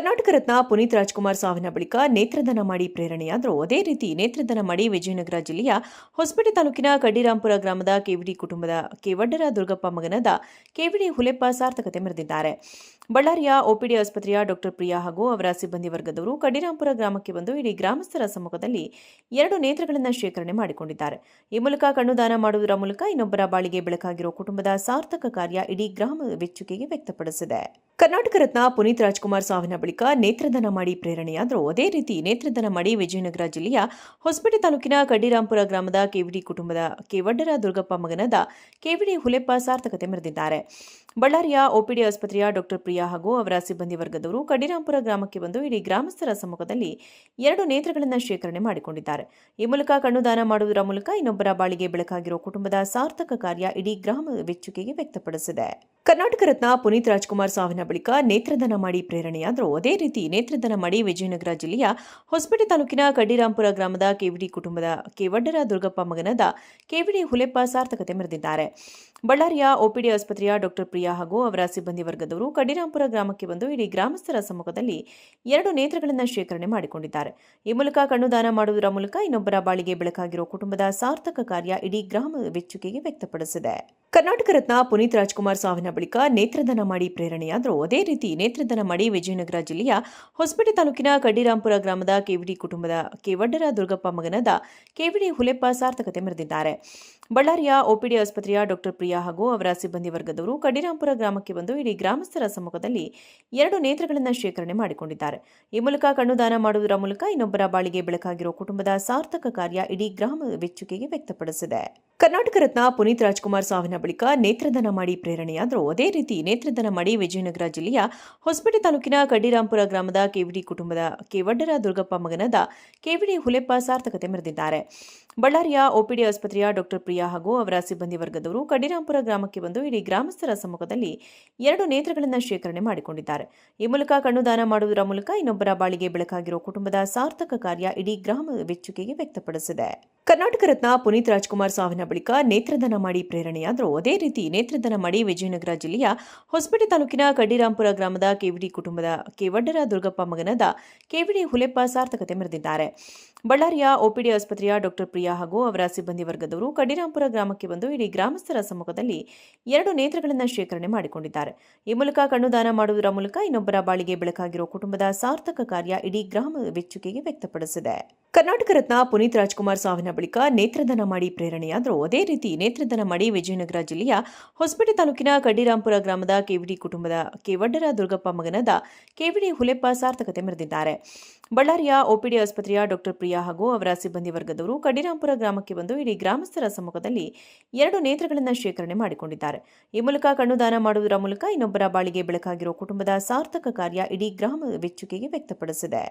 ಕರ್ನಾಟಕ ರತ್ನ ಪುನೀತ್ ರಾಜ್ಕುಮಾರ್ ಸಾವಿನ ಬಳಿಕ ನೇತ್ರದಾನ ಮಾಡಿ ಪ್ರೇರಣೆಯಾದರು. ಅದೇ ರೀತಿ ನೇತ್ರದಾನ ಮಾಡಿ ವಿಜಯನಗರ ಜಿಲ್ಲೆಯ ಹೊಸಪೇಟೆ ತಾಲೂಕಿನ ಕಡ್ಡಿರಾಂಪುರ ಗ್ರಾಮದ ಕೆವಿಡಿ ಕುಟುಂಬದ ಕೆವಡ್ಡರ ದುರ್ಗಪ್ಪ ಮಗನಾದ ಕೆವಿಡಿ ಹುಲೆಪ್ಪ ಸಾರ್ಥಕತೆ ಮೆರೆದಿದ್ದಾರೆ. ಬಳ್ಳಾರಿಯ ಒಪಿಡಿ ಆಸ್ಪತ್ರೆಯ ಡಾಕ್ಟರ್ ಪ್ರಿಯಾ ಹಾಗೂ ಅವರ ಸಿಬ್ಬಂದಿ ವರ್ಗದವರು ಕಡ್ಡಿರಾಂಪುರ ಗ್ರಾಮಕ್ಕೆ ಬಂದು ಇಡೀ ಗ್ರಾಮಸ್ಥರ ಸಮ್ಮುಖದಲ್ಲಿ 2 ನೇತ್ರಗಳನ್ನು ಶೇಖರಣೆ ಮಾಡಿಕೊಂಡಿದ್ದಾರೆ. ಈ ಮೂಲಕ ಕಣ್ಣು ದಾನ ಮಾಡುವುದರ ಮೂಲಕ ಇನ್ನೊಬ್ಬರ ಬಾಳಿಗೆ ಬೆಳಕಾಗಿರುವ ಕುಟುಂಬದ ಸಾರ್ಥಕ ಕಾರ್ಯ ಇಡೀ ಗ್ರಾಮ ಮೆಚ್ಚುಗೆ ವ್ಯಕ್ತಪಡಿಸಿದೆ. ಕರ್ನಾಟಕ ರತ್ನ ಪುನೀತ್ ರಾಜ್ಕುಮಾರ್ ಸಾವಿನ ಬಳಿಕ ನೇತ್ರದಾನ ಮಾಡಿ ಪ್ರೇರಣೆಯಾದರು. ಅದೇ ರೀತಿ ನೇತ್ರದಾನ ಮಾಡಿ ವಿಜಯನಗರ ಜಿಲ್ಲೆಯ ಹೊಸಪೇಟೆ ತಾಲೂಕಿನ ಕಡ್ಡಿರಾಂಪುರ ಗ್ರಾಮದ ಕೆವಿಡಿ ಕುಟುಂಬದ ಕೆವಡ್ಡರ ದುರ್ಗಪ್ಪ ಮಗನಾದ ಕೆವಿಡಿ ಹುಲೆಪ್ಪ ಸಾರ್ಥಕತೆ ಮೆರೆದಿದ್ದಾರೆ. ಬಳ್ಳಾರಿಯ ಒಪಿಡಿ ಆಸ್ಪತ್ರೆಯ ಡಾಕ್ಟರ್ ಪ್ರಿಯಾ ಹಾಗೂ ಅವರ ಸಿಬ್ಬಂದಿ ವರ್ಗದವರು ಕಡ್ಡಿರಾಂಪುರ ಗ್ರಾಮಕ್ಕೆ ಬಂದು ಇಡೀ ಗ್ರಾಮಸ್ಥರ ಸಮ್ಮುಖದಲ್ಲಿ 2 ನೇತ್ರಗಳನ್ನು ಶೇಖರಣೆ ಮಾಡಿಕೊಂಡಿದ್ದಾರೆ. ಈ ಮೂಲಕ ಕಣ್ಣು ದಾನ ಮಾಡುವುದರ ಮೂಲಕ ಇನ್ನೊಬ್ಬರ ಬಾಳಿಗೆ ಬೆಳಕಾಗಿರುವ ಕುಟುಂಬದ ಸಾರ್ಥಕ ಕಾರ್ಯ ಇಡೀ ಗ್ರಾಮ ಮೆಚ್ಚುಗೆ ವ್ಯಕ್ತಪಡಿಸಿದೆ. ಕರ್ನಾಟಕ ರತ್ನ ಪುನೀತ್ ರಾಜ್ಕುಮಾರ್ ಸಾವಿನ ಬಳಿಕ ನೇತ್ರದಾನ ಮಾಡಿ ಪ್ರೇರಣೆಯಾದರು. ಅದೇ ರೀತಿ ನೇತ್ರದಾನ ಮಾಡಿ ವಿಜಯನಗರ ಜಿಲ್ಲೆಯ ಹೊಸಪೇಟೆ ತಾಲೂಕಿನ ಕಡ್ಡಿರಾಂಪುರ ಗ್ರಾಮದ ಕೆವಿಡಿ ಕುಟುಂಬದ ಕೆವಡ್ಡರ ದುರ್ಗಪ್ಪ ಮಗನಾದ ಕೆವಿಡಿ ಹುಲೆಪ್ಪ ಸಾರ್ಥಕತೆ ಮೆರೆದಿದ್ದಾರೆ. ಬಳ್ಳಾರಿಯ ಒಪಿಡಿ ಆಸ್ಪತ್ರೆಯ ಡಾಕ್ಟರ್ ಪ್ರಿಯಾ ಹಾಗೂ ಅವರ ಸಿಬ್ಬಂದಿ ವರ್ಗದವರು ಕಡ್ಡಿರಾಂಪುರ ಗ್ರಾಮಕ್ಕೆ ಬಂದು ಇಡೀ ಗ್ರಾಮಸ್ಥರ ಸಮ್ಮುಖದಲ್ಲಿ 2 ನೇತ್ರಗಳನ್ನು ಶೇಖರಣೆ ಮಾಡಿಕೊಂಡಿದ್ದಾರೆ. ಈ ಮೂಲಕ ಕಣ್ಣು ದಾನ ಮಾಡುವುದರ ಮೂಲಕ ಇನ್ನೊಬ್ಬರ ಬಾಳಿಗೆ ಬೆಳಕಾಗಿರುವ ಕುಟುಂಬದ ಸಾರ್ಥಕ ಕಾರ್ಯ ಇಡೀ ಗ್ರಾಮ ಮೆಚ್ಚುಗೆ ವ್ಯಕ್ತಪಡಿಸಿದೆ. ಕರ್ನಾಟಕ ರತ್ನ ಪುನೀತ್ ರಾಜ್ಕುಮಾರ್ ಸಾವಿನ ಬಳಿಕ ನೇತ್ರದಾನ ಮಾಡಿ ಪ್ರೇರಣೆಯಾದರು. ಅದೇ ರೀತಿ ನೇತ್ರದಾನ ಮಾಡಿ ವಿಜಯನಗರ ಜಿಲ್ಲೆಯ ಹೊಸಪೇಟೆ ತಾಲೂಕಿನ ಕಡ್ಡಿರಾಂಪುರ ಗ್ರಾಮದ ಕೆವಿಡಿ ಕುಟುಂಬದ ಕೆವಡ್ಡರ ದುರ್ಗಪ್ಪ ಮಗನಾದ ಕೆವಿಡಿ ಹುಲೆಪ್ಪ ಸಾರ್ಥಕತೆ ಮೆರೆದಿದ್ದಾರೆ. ಬಳ್ಳಾರಿಯ ಒಪಿಡಿ ಆಸ್ಪತ್ರೆಯ ಡಾಕ್ಟರ್ ಪ್ರಿಯಾ ಹಾಗೂ ಅವರ ಸಿಬ್ಬಂದಿ ವರ್ಗದವರು ಕಡ್ಡಿರಾಂಪುರ ಗ್ರಾಮಕ್ಕೆ ಬಂದು ಇಡೀ ಗ್ರಾಮಸ್ಥರ ಸಮ್ಮುಖದಲ್ಲಿ 2 ನೇತ್ರಗಳನ್ನು ಶೇಖರಣೆ ಮಾಡಿಕೊಂಡಿದ್ದಾರೆ. ಈ ಮೂಲಕ ಕಣ್ಣು ದಾನ ಮಾಡುವುದರ ಮೂಲಕ ಇನ್ನೊಬ್ಬರ ಬಾಳಿಗೆ ಬೆಳಕಾಗಿರುವ ಕುಟುಂಬದ ಸಾರ್ಥಕ ಕಾರ್ಯ ಇಡೀ ಗ್ರಾಮ ಮೆಚ್ಚುಗೆ ವ್ಯಕ್ತಪಡಿಸಿದೆ. ಕರ್ನಾಟಕ ರತ್ನ ಪುನೀತ್ ರಾಜ್ಕುಮಾರ್ ಸಾವಿನ ಬಳಿಕ ನೇತ್ರದಾನ ಮಾಡಿ ಪ್ರೇರಣೆಯಾದರು. ಅದೇ ರೀತಿ ನೇತ್ರದಾನ ಮಾಡಿ ವಿಜಯನಗರ ಜಿಲ್ಲೆಯ ಹೊಸಪೇಟೆ ತಾಲೂಕಿನ ಕಡ್ಡಿರಾಂಪುರ ಗ್ರಾಮದ ಕೆವಿಡಿ ಕುಟುಂಬದ ಕೆವಡ್ಡರ ದುರ್ಗಪ್ಪ ಮಗನಾದ ಕೆವಿಡಿ ಹುಲೆಪ್ಪ ಸಾರ್ಥಕತೆ ಮೆರೆದಿದ್ದಾರೆ. ಬಳ್ಳಾರಿಯ ಒಪಿಡಿ ಆಸ್ಪತ್ರೆಯ ಡಾಕ್ಟರ್ ಪ್ರಿಯಾ ಹಾಗೂ ಅವರ ಸಿಬ್ಬಂದಿ ವರ್ಗದವರು ಕಡ್ಡಿರಾಂಪುರ ಗ್ರಾಮಕ್ಕೆ ಬಂದು ಇಡೀ ಗ್ರಾಮಸ್ಥರ ಸಮ್ಮುಖದಲ್ಲಿ 2 ನೇತ್ರಗಳನ್ನು ಶೇಖರಣೆ ಮಾಡಿಕೊಂಡಿದ್ದಾರೆ. ಈ ಮೂಲಕ ಕಣ್ಣು ದಾನ ಮಾಡುವುದರ ಮೂಲಕ ಇನ್ನೊಬ್ಬರ ಬಾಳಿಗೆ ಬೆಳಕಾಗಿರುವ ಕುಟುಂಬದ ಸಾರ್ಥಕ ಕಾರ್ಯ ಇಡೀ ಗ್ರಾಮ ಮೆಚ್ಚುಗೆ ವ್ಯಕ್ತಪಡಿಸಿದೆ. ಕರ್ನಾಟಕ ರತ್ನ ಪುನೀತ್ ರಾಜ್ಕುಮಾರ್ ಸಾವಿನ ಬಳಿಕ ನೇತ್ರದಾನ ಮಾಡಿ ಪ್ರೇರಣೆಯಾದರು. ಅದೇ ರೀತಿ ನೇತ್ರದಾನ ಮಾಡಿ ವಿಜಯನಗರ ಜಿಲ್ಲೆಯ ಹೊಸಪೇಟೆ ತಾಲೂಕಿನ ಕಡ್ಡಿರಾಂಪುರ ಗ್ರಾಮದ ಕೆವಿಡಿ ಕುಟುಂಬದ ಕೆವಡ್ಡರ ದುರ್ಗಪ್ಪ ಮಗನಾದ ಕೆವಿಡಿ ಹುಲೆಪ್ಪ ಸಾರ್ಥಕತೆ ಮೆರೆದಿದ್ದಾರೆ. ಬಳ್ಳಾರಿಯ ಒಪಿಡಿ ಆಸ್ಪತ್ರೆಯ ಡಾಕ್ಟರ್ ಪ್ರಿಯಾ ಹಾಗೂ ಅವರ ಸಿಬ್ಬಂದಿ ವರ್ಗದವರು ಕಡ್ಡಿರಾಂಪುರ ಗ್ರಾಮಕ್ಕೆ ಬಂದು ಇಡೀ ಗ್ರಾಮಸ್ಥರ ಸಮ್ಮುಖದಲ್ಲಿ 2 ನೇತ್ರಗಳನ್ನು ಶೇಖರಣೆ ಮಾಡಿಕೊಂಡಿದ್ದಾರೆ. ಈ ಮೂಲಕ ಕಣ್ಣು ದಾನ ಮಾಡುವುದರ ಮೂಲಕ ಇನ್ನೊಬ್ಬರ ಬಾಳಿಗೆ ಬೆಳಕಾಗಿರುವ ಕುಟುಂಬದ ಸಾರ್ಥಕ ಕಾರ್ಯ ಇಡೀ ಗ್ರಾಮ ಮೆಚ್ಚುಗೆ ವ್ಯಕ್ತಪಡಿಸಿದೆ. ಕರ್ನಾಟಕ ರತ್ನ ಪುನೀತ್ ರಾಜ್ಕುಮಾರ್ ಸಾವಿನ ಬಳಿಕ ನೇತ್ರದಾನ ಮಾಡಿ ಪ್ರೇರಣೆಯಾದರು. ಅದೇ ರೀತಿ ನೇತ್ರದಾನ ಮಾಡಿ ವಿಜಯನಗರ ಜಿಲ್ಲೆಯ ಹೊಸಪೇಟೆ ತಾಲೂಕಿನ ಕಡ್ಡಿರಾಂಪುರ ಗ್ರಾಮದ ಕೆವಿಡಿ ಕುಟುಂಬದ ಕೆವಡ್ಡರ ದುರ್ಗಪ್ಪ ಮಗನಾದ ಕೆವಿಡಿ ಹುಲೆಪ್ಪ ಸಾರ್ಥಕತೆ ಮೆರೆದಿದ್ದಾರೆ. ಬಳ್ಳಾರಿಯ ಒಪಿಡಿ ಆಸ್ಪತ್ರೆಯ ಡಾಕ್ಟರ್ ಪ್ರಿಯಾ ಹಾಗೂ ಅವರ ಸಿಬ್ಬಂದಿ ವರ್ಗದವರು ಕಡ್ಡಿರಾಂಪುರ ಗ್ರಾಮಕ್ಕೆ ಬಂದು ಇಡೀ ಗ್ರಾಮಸ್ಥರ ಸಮ್ಮುಖದಲ್ಲಿ 2 ನೇತ್ರಗಳನ್ನು ಶೇಖರಣೆ ಮಾಡಿಕೊಂಡಿದ್ದಾರೆ. ಈ ಮೂಲಕ ಕಣ್ಣು ದಾನ ಮಾಡುವುದರ ಮೂಲಕ ಇನ್ನೊಬ್ಬರ ಬಾಳಿಗೆ ಬೆಳಕಾಗಿರುವ ಕುಟುಂಬದ ಸಾರ್ಥಕ ಕಾರ್ಯ ಇಡೀ ಗ್ರಾಮ ಮೆಚ್ಚುಗೆ ವ್ಯಕ್ತಪಡಿಸಿದೆ.